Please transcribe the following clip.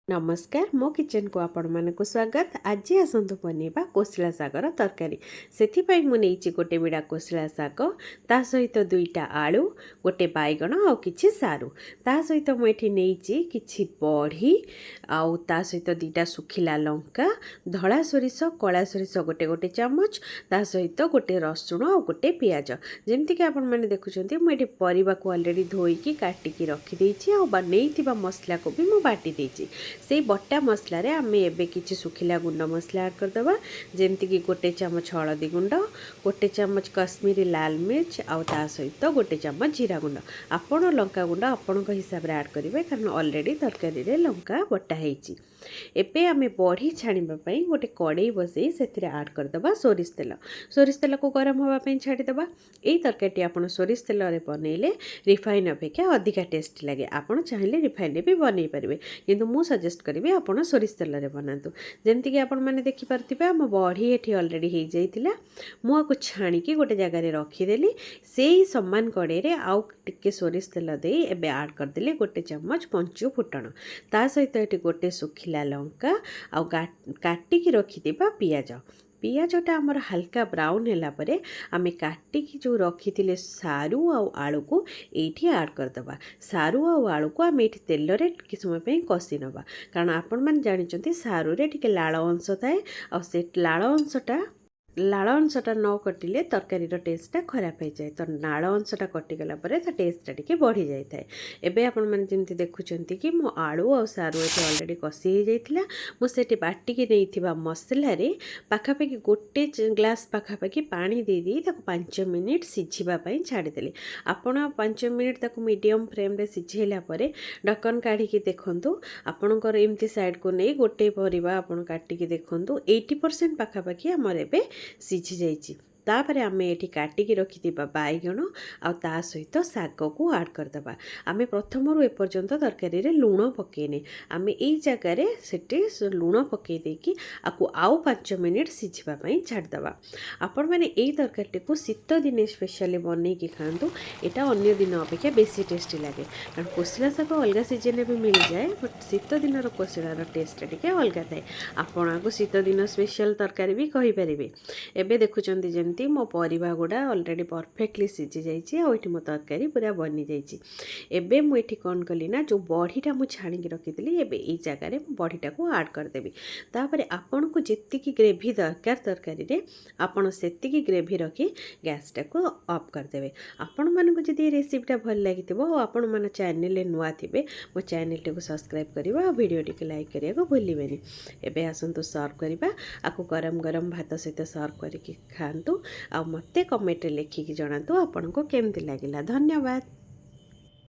नमस्कार मो किचन को आपण मानक स्वागत। आज आसतु बनइबा कोसला सागर तरकारी। से मुझे गोटे बिड़ा कोसला साग ता सहित दुईटा आलू गोटे बैगण आ कि सारू ता सहित मुझे नहीं कि बड़ी आउ ता सहित दुईटा सुखिला लंका धला सोरिष कला सोरिष गोटे गोटे चामच ता सहित गोटे रसुण आ गोटे पियाज जमतीक आपण मैंने देखुं मुझे परिवा को अलरेडी धोईकी काटिकी रखीदे आ मसला को भी मुझे बाटी देची। से बटा मसलार आम एबे किछि सुखिला गुंड मसला ऐड करदबा जेमती कि गोटे चामच हलदी गुंड गोटे चामच कश्मीरी लाल मिर्च आउ ता सहित गोटे चामच जीरा गुंड आपण लंका गुंड आपण हिसाब से ऐड करेंगे कारण ऑलरेडी तरकारी रे लंका बटा होईची। एबे आम बड़ी छाणी गोटे कड़े बसई से ऐड करदबा सोरिष तेल को गरम होगापी छाड़ीदबा। यही तरकारी आप सोरिष तेल बनइले रिफाइन अपेक्षा अधिका टेस्ट लगे। आपड़ चाहिए रिफाइन भी बनई पारे किंतु मु सजेस्ट करी आपड़ सोरिष तेल बनातु जमती कि आपण मैंने देखिपे आम बड़ी ये अलरेडी हो जाता मुझे छाणिकी गोटे जगार रखीदेली से सामान कड़े आउ टिके सोरिष तेल दे एबे ऐड करदेली गोटे चामच पंचु फुटण ता सहित ये गोटे सुखिला लंका आउ काटिकी रखिथिबा पियाजटा आमर हल्का ब्राउन हैला परे आमे काटिकी जो रखी सारू आलू को एठी ऐड करदबा। सारू आलू को आमे एठी तेल रे कि समय पे कसी नबा कारण आपण मन जानिचंती सारू रे टिके लाळ अंश थाए आ से लाळ अंशटा न कटिले तरकारीर टेस्टटा खराब हो जाए तो नाळ अंशटा कटिगला टेस्टटा टिके बढ़ी जाए था। एबे आपण मैंने जमी देखुंत कि मो आलू आ सारू ये अलरेडी कसी हो जाता मुझे बाटिकी नहीं मसला पाखापाखि गोटे ग्लास पाखापाखि पानी दे दी 5 मिनिट सिझापी छाड़ीदेली। आपण 5 मिनिट मीडियम फ्लेम रे सिझेला ढक्कन काढ़ी देखूँ आपणकर एमती साइड को नहीं गोटे परिवा आपण काटिकी देखूँ 80% पाखापाखि आमर एबे सिझी जाइए। तापर आम ये काटिकी रखि बैगण आ सहित शाग को ऐड करदबा। आम प्रथम एपर्यंत तरकारी रे लुण पकेने आम यही जगार से लुण पकई देकी आपको आउ 5 मिनिट सिझापी छाड़दबा। आपण मैंने यही तरकारी को शीत दिने स्पेशली बनईकी खातु यहाँ अन्य दिन अपेक्षा बेसी टेस्टी लगे कारण कोसला शाग अलग सीजन भी मिल जाए बट शीत दिन कोसलार टेस्ट टे अलग थाए। आपण को शीत दिन स्पेशल तरकारी भी कहींपारे। एबे देखुंत जमी मो परिवा गुड़ा अलरेडी परफेक्टली सिझी जाइए मो तरकारी पूरा बनी जाइए। एबे मुझे कौन कली ना जो बड़ीटा मुझे छाणिकी रखी एबे यही जगार बड़ीटा को ऐड करदेवी। तापर आपण को जेतिकी ग्रेवी दरकार तरकारी रे आपण सेतिकी ग्रेवी रखी गैसटा को ऑफ करदेवे। आपण मानक जदि रेसिपीटा भल लगिथिबो आपण मन चैनल नुआ थिबे मो चैनल को सब्सक्राइब करिवा वीडियो टी लाइक करिया को भूलिबेनी। एबे आसंतु सर्व करिबा आकु गरम गरम भात सहित सर्व करिके खांतु आ मते कमेंट लिखिकी जणातु आपनको केमती लागिला। धन्यवाद।